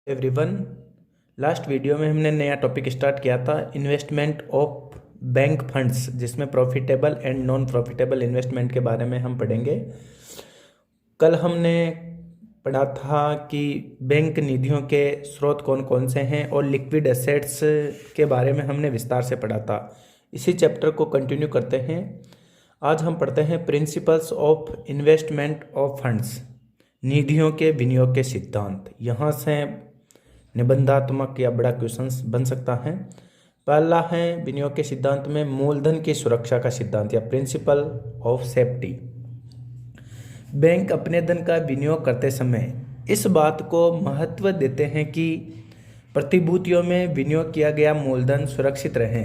Everyone, last video में हमने नया टॉपिक स्टार्ट किया था इन्वेस्टमेंट ऑफ बैंक फंड्स, जिसमें profitable and non profitable investment के बारे में हम पढ़ेंगे। कल हमने पढ़ा था कि बैंक निधियों के स्रोत कौन कौन से हैं और लिक्विड एसेट्स के बारे में हमने विस्तार से पढ़ा था। इसी चैप्टर को कंटिन्यू करते हैं। आज हम पढ़ते हैं principles of investment of funds, निधियों के विनियोग के सिद्धांत। यहाँ से निबंधात्मक या बड़ा क्वेश्चंस बन सकता है। पहला है विनियोग के सिद्धांत में मूलधन की सुरक्षा का सिद्धांत या प्रिंसिपल ऑफ सेफ्टी। बैंक अपने धन का विनियोग करते समय इस बात को महत्व देते हैं कि प्रतिभूतियों में विनियोग किया गया मूलधन सुरक्षित रहे।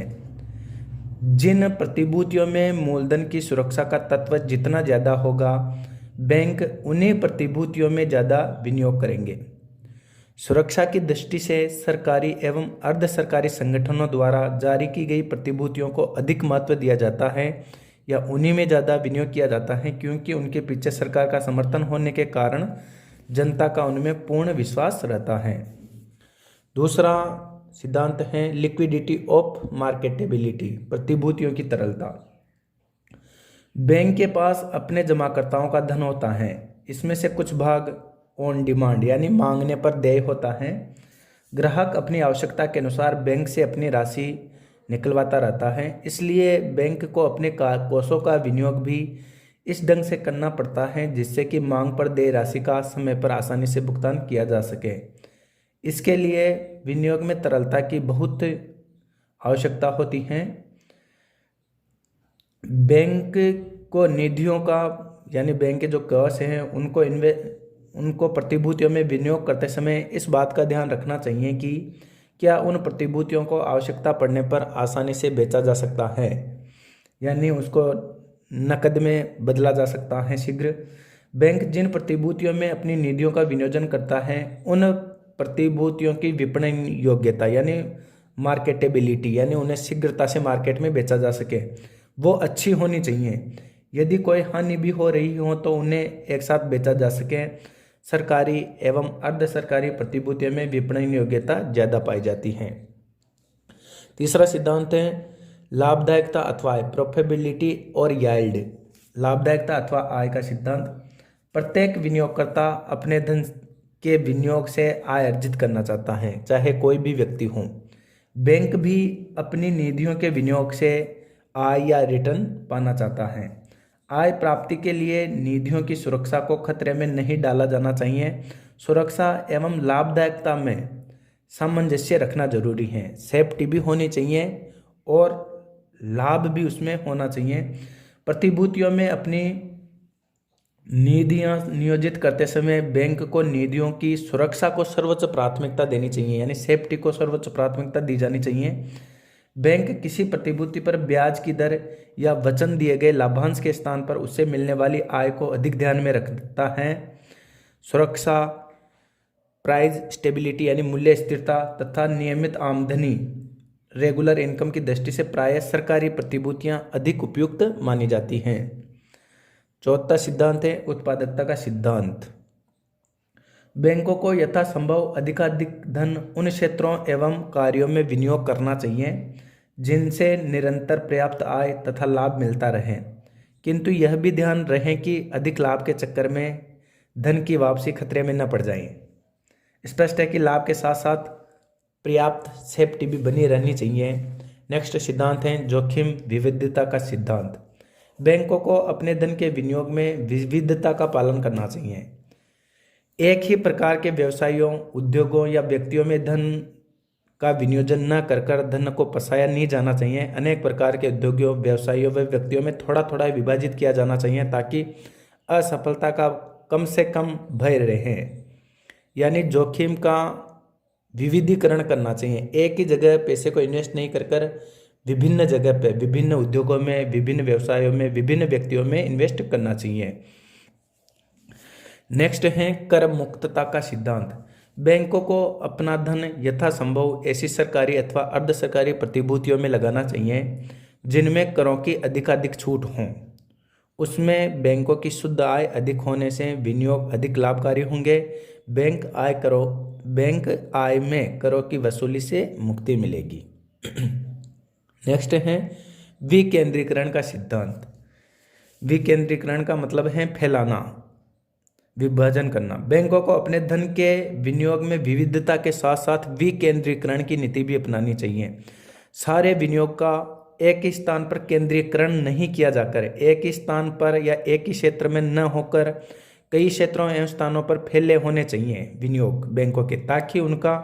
जिन प्रतिभूतियों में मूलधन की सुरक्षा का तत्व जितना ज़्यादा होगा, बैंक उन्हीं प्रतिभूतियों में ज़्यादा विनियोग करेंगे। सुरक्षा की दृष्टि से सरकारी एवं अर्ध सरकारी संगठनों द्वारा जारी की गई प्रतिभूतियों को अधिक महत्व दिया जाता है या उन्हीं में ज़्यादा विनियोग किया जाता है, क्योंकि उनके पीछे सरकार का समर्थन होने के कारण जनता का उनमें पूर्ण विश्वास रहता है। दूसरा सिद्धांत है लिक्विडिटी ऑफ मार्केटेबिलिटी, प्रतिभूतियों की तरलता। बैंक के पास अपने जमाकर्ताओं का धन होता है। इसमें से कुछ भाग ऑन डिमांड यानी मांगने पर देय होता है। ग्राहक अपनी आवश्यकता के अनुसार बैंक से अपनी राशि निकलवाता रहता है। इसलिए बैंक को अपने कोषों का विनियोग भी इस ढंग से करना पड़ता है जिससे कि मांग पर देय राशि का समय पर आसानी से भुगतान किया जा सके। इसके लिए विनियोग में तरलता की बहुत आवश्यकता होती है। बैंक को निधियों का यानी बैंक के जो कोष हैं उनको प्रतिभूतियों में विनियोग करते समय इस बात का ध्यान रखना चाहिए कि क्या उन प्रतिभूतियों को आवश्यकता पड़ने पर आसानी से बेचा जा सकता है, यानी उसको नकद में बदला जा सकता है शीघ्र। बैंक जिन प्रतिभूतियों में अपनी निधियों का विनियोजन करता है उन प्रतिभूतियों की विपणन योग्यता यानी मार्केटेबिलिटी यानी उन्हें शीघ्रता से मार्केट में बेचा जा सके, वो अच्छी होनी चाहिए। यदि कोई हानि भी हो रही हो तो उन्हें एक साथ बेचा जा सके। सरकारी एवं अर्ध सरकारी प्रतिभूतियों में विपणन योग्यता ज़्यादा पाई जाती है। तीसरा सिद्धांत है लाभदायकता अथवा प्रॉफिटेबिलिटी और याइल्ड, लाभदायकता अथवा आय का सिद्धांत। प्रत्येक विनियोगकर्ता अपने धन के विनियोग से आय अर्जित करना चाहता है, चाहे कोई भी व्यक्ति हो। बैंक भी अपनी निधियों के विनियोग से आय या रिटर्न पाना चाहता है। आय प्राप्ति के लिए निधियों की सुरक्षा को खतरे में नहीं डाला जाना चाहिए। सुरक्षा एवं लाभदायकता में सामंजस्य रखना जरूरी है। सेफ्टी भी होनी चाहिए और लाभ भी उसमें होना चाहिए। प्रतिभूतियों में अपनी निधियां नियोजित करते समय बैंक को निधियों की सुरक्षा को सर्वोच्च प्राथमिकता देनी चाहिए, यानी सेफ्टी को सर्वोच्च प्राथमिकता दी जानी चाहिए। बैंक किसी प्रतिभूति पर ब्याज की दर या वचन दिए गए लाभांश के स्थान पर उससे मिलने वाली आय को अधिक ध्यान में रखता है। सुरक्षा, प्राइस स्टेबिलिटी यानी मूल्य स्थिरता तथा नियमित आमदनी रेगुलर इनकम की दृष्टि से प्रायः सरकारी प्रतिभूतियां अधिक उपयुक्त मानी जाती हैं। चौथा सिद्धांत है उत्पादकता का सिद्धांत। बैंकों को यथासंभव अधिकाधिक धन उन क्षेत्रों एवं कार्यों में विनियोग करना चाहिए जिनसे निरंतर पर्याप्त आय तथा लाभ मिलता रहे, किंतु यह भी ध्यान रहे कि अधिक लाभ के चक्कर में धन की वापसी खतरे में न पड़ जाए। स्पष्ट है कि लाभ के साथ साथ पर्याप्त सेफ्टी भी बनी रहनी चाहिए। नेक्स्ट सिद्धांत है जोखिम विविधता का सिद्धांत। बैंकों को अपने धन के विनियोग में विविधता का पालन करना चाहिए। एक ही प्रकार के व्यवसायों, उद्योगों या व्यक्तियों में धन का विनियोजन न कर धन को फंसाया नहीं जाना चाहिए। अनेक प्रकार के उद्योगों, व्यवसायों व व्यक्तियों में थोड़ा थोड़ा विभाजित किया जाना चाहिए ताकि असफलता का कम से कम भय रहे, यानी जोखिम का विविधीकरण करना चाहिए। एक ही जगह पैसे को इन्वेस्ट नहीं कर विभिन्न जगह पे, विभिन्न उद्योगों में, विभिन्न व्यवसायों में, विभिन्न व्यक्तियों में इन्वेस्ट करना चाहिए। नेक्स्ट है कर मुक्तता का सिद्धांत। बैंकों को अपना धन यथासंभव ऐसी सरकारी अथवा अर्ध सरकारी प्रतिभूतियों में लगाना चाहिए जिनमें करों की अधिकाधिक छूट हों। उसमें बैंकों की शुद्ध आय अधिक होने से विनियोग अधिक लाभकारी होंगे। बैंक आय करों बैंक आय में करों की वसूली से मुक्ति मिलेगी। नेक्स्ट है विकेंद्रीकरण का सिद्धांत। विकेंद्रीकरण का मतलब है फैलाना, विभाजन करना। बैंकों को अपने धन के विनियोग में विविधता के साथ साथ विकेंद्रीकरण की नीति भी अपनानी चाहिए। सारे विनियोग का एक ही स्थान पर केंद्रीकरण नहीं किया जाकर एक ही स्थान पर या एक ही क्षेत्र में न होकर कई क्षेत्रों एवं स्थानों पर फैले होने चाहिए विनियोग बैंकों के, ताकि उनका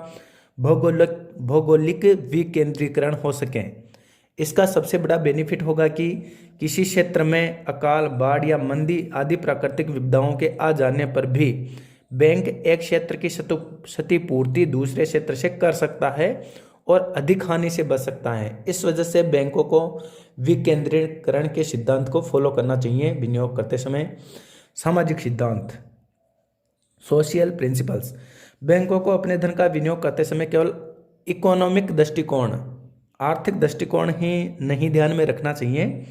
भौगोलिक विकेंद्रीकरण हो सके। इसका सबसे बड़ा बेनिफिट होगा कि किसी क्षेत्र में अकाल, बाढ़ या मंदी आदि प्राकृतिक विपदाओं के आ जाने पर भी बैंक एक क्षेत्र की क्षतिपूर्ति दूसरे क्षेत्र से कर सकता है और अधिक हानि से बच सकता है। इस वजह से बैंकों को विकेंद्रीकरण के सिद्धांत को फॉलो करना चाहिए विनियोग करते समय। सामाजिक सिद्धांत, सोशल प्रिंसिपल्स। बैंकों को अपने धन का विनियोग करते समय केवल इकोनॉमिक दृष्टिकोण, आर्थिक दृष्टिकोण ही नहीं ध्यान में रखना चाहिए,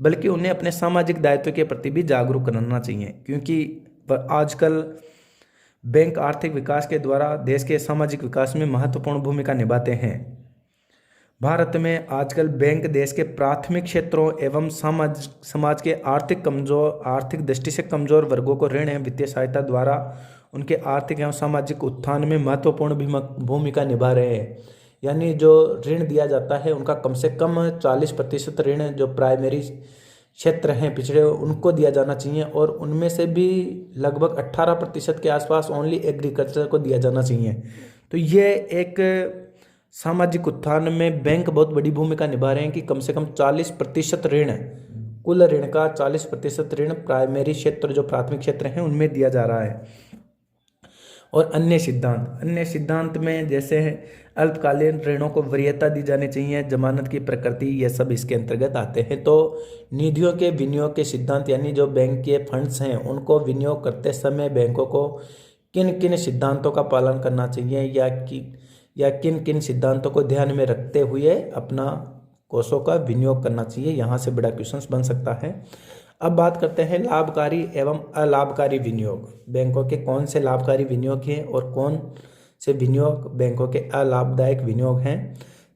बल्कि उन्हें अपने सामाजिक दायित्व के प्रति भी जागरूक करना चाहिए, क्योंकि आजकल बैंक आर्थिक विकास के द्वारा देश के सामाजिक विकास में महत्वपूर्ण भूमिका निभाते हैं। भारत में आजकल बैंक देश के प्राथमिक क्षेत्रों एवं समाज के आर्थिक दृष्टि से कमजोर वर्गों को ऋण एवं वित्तीय सहायता द्वारा उनके आर्थिक एवं सामाजिक उत्थान में महत्वपूर्ण भूमिका निभा रहे हैं। यानी जो ऋण दिया जाता है उनका कम से कम 40% ऋण जो प्राइमरी क्षेत्र हैं पिछड़े, उनको दिया जाना चाहिए और उनमें से भी लगभग 18% के आसपास ओनली एग्रीकल्चर को दिया जाना चाहिए। तो ये एक सामाजिक उत्थान में बैंक बहुत बड़ी भूमिका निभा रहे हैं कि कम से कम 40% ऋण, कुल ऋण का 40% ऋण प्राइमरी क्षेत्र जो प्राथमिक क्षेत्र हैं उनमें दिया जा रहा है। और अन्य सिद्धांत में जैसे अल्पकालीन ऋणों को वरीयता दी जानी चाहिए, जमानत की प्रकृति, ये सब इसके अंतर्गत आते हैं। तो निधियों के विनियोग के सिद्धांत, यानी जो बैंक के फंड्स हैं उनको विनियोग करते समय बैंकों को किन किन सिद्धांतों का पालन करना चाहिए या किन किन सिद्धांतों को ध्यान में रखते हुए अपना कोषों का विनियोग करना चाहिए, यहाँ से बड़ा क्वेश्चन बन सकता है। अब बात करते हैं लाभकारी एवं अलाभकारी विनियोग। बैंकों के कौन से लाभकारी विनियोग हैं और कौन से विनियोग बैंकों के अलाभदायक विनियोग हैं।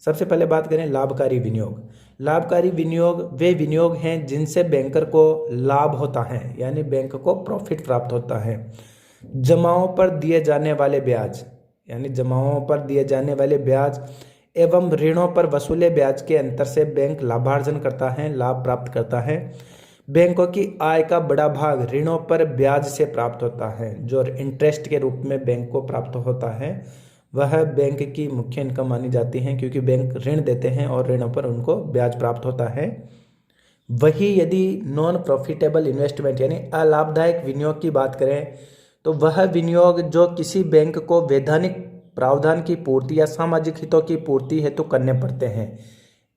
सबसे पहले बात करें लाभकारी विनियोग। लाभकारी विनियोग वे विनियोग हैं जिनसे बैंकर को लाभ होता है, यानी बैंक को प्रॉफिट प्राप्त होता है। जमाओं पर दिए जाने वाले ब्याज, यानी जमाओं पर दिए जाने वाले ब्याज एवं ऋणों पर वसूले ब्याज के अंतर से बैंक लाभार्जन करता है, लाभ प्राप्त करता है। बैंकों की आय का बड़ा भाग ऋणों पर ब्याज से प्राप्त होता है। जो इंटरेस्ट के रूप में बैंक को प्राप्त होता है वह बैंक की मुख्य इनकम मानी जाती है, क्योंकि बैंक ऋण देते हैं और ऋणों पर उनको ब्याज प्राप्त होता है। वही यदि नॉन प्रॉफिटेबल इन्वेस्टमेंट यानी अलाभदायक विनियोग की बात करें तो वह विनियोग जो किसी बैंक को वैधानिक प्रावधान की पूर्ति या सामाजिक हितों की पूर्ति हेतु करने पड़ते हैं।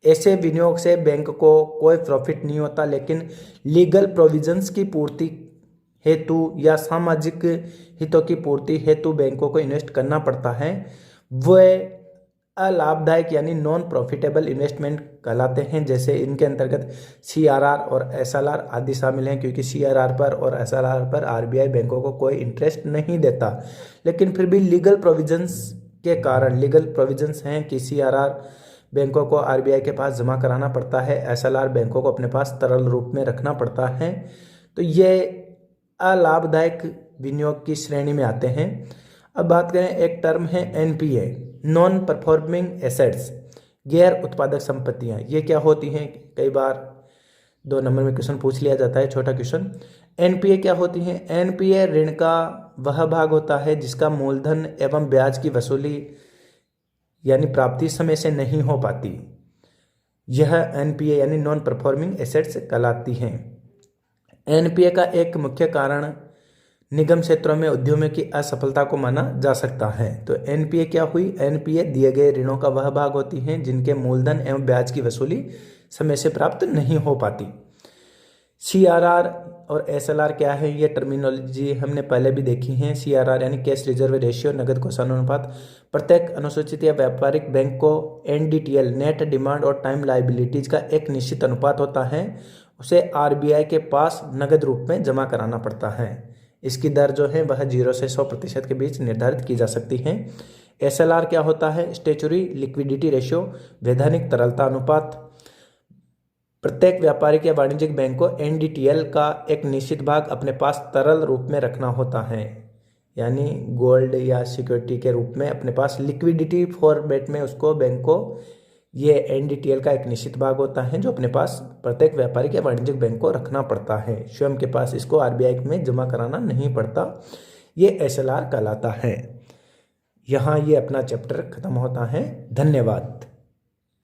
ऐसे विनियोग से बैंक को कोई प्रॉफिट नहीं होता, लेकिन लीगल प्रोविजंस की पूर्ति हेतु या सामाजिक हितों की पूर्ति हेतु बैंकों को इन्वेस्ट करना पड़ता है। वे अलाभदायक यानी नॉन प्रॉफिटेबल इन्वेस्टमेंट कहलाते हैं। जैसे इनके अंतर्गत CRR और SLR आदि शामिल हैं, क्योंकि CRR पर और SLR पर RBI बैंकों को कोई इंटरेस्ट नहीं देता, लेकिन फिर भी लीगल प्रोविजंस के कारण, लीगल प्रोविजंस हैं कि CRR बैंकों को RBI के पास जमा कराना पड़ता है, SLR बैंकों को अपने पास तरल रूप में रखना पड़ता है। तो ये अलाभदायक विनियोग की श्रेणी में आते हैं। अब बात करें, एक टर्म है NPA, नॉन परफॉर्मिंग एसेट्स, गैर उत्पादक संपत्तियां। ये क्या होती हैं? कई बार 2 नंबर में क्वेश्चन पूछ लिया जाता है, छोटा क्वेश्चन। NPA क्या होती है? NPA ऋण का वह भाग होता है जिसका मूलधन एवं ब्याज की वसूली यानी प्राप्ति समय से नहीं हो पाती। यह NPA यानी नॉन परफॉर्मिंग एसेट्स कहलाती हैं। NPA का एक मुख्य कारण निगम क्षेत्रों में उद्यमों की असफलता को माना जा सकता है। तो NPA क्या हुई? NPA दिए गए ऋणों का वह भाग होती हैं जिनके मूलधन एवं ब्याज की वसूली समय से प्राप्त नहीं हो पाती। CRR और SLR क्या है? ये टर्मिनोलॉजी हमने पहले भी देखी है। CRR यानी कैश रिजर्व रेशियो, नगद कोषानुपात। प्रत्येक अनुसूचित या व्यापारिक बैंक को NDTL, नेट डिमांड और टाइम लाइबिलिटीज का एक निश्चित अनुपात होता है, उसे RBI के पास नगद रूप में जमा कराना पड़ता है। इसकी दर जो है वह 0 से 100% के बीच निर्धारित की जा सकती है। SLR क्या होता है? स्टैच्यूटरी लिक्विडिटी रेशियो, वैधानिक तरलता अनुपात। प्रत्येक व्यापारिक या वाणिज्यिक बैंक को NDTL का एक निश्चित भाग अपने पास तरल रूप में रखना होता है, यानी गोल्ड या सिक्योरिटी के रूप में अपने पास लिक्विडिटी फॉर्मेट में उसको बैंक को ये NDTL का एक निश्चित भाग होता है जो अपने पास प्रत्येक व्यापारिक या वाणिज्यिक बैंक को रखना पड़ता है, स्वयं के पास इसको RBI में जमा कराना नहीं पड़ता। ये SLR कहलाता है। यहाँ ये अपना चैप्टर खत्म होता है। धन्यवाद।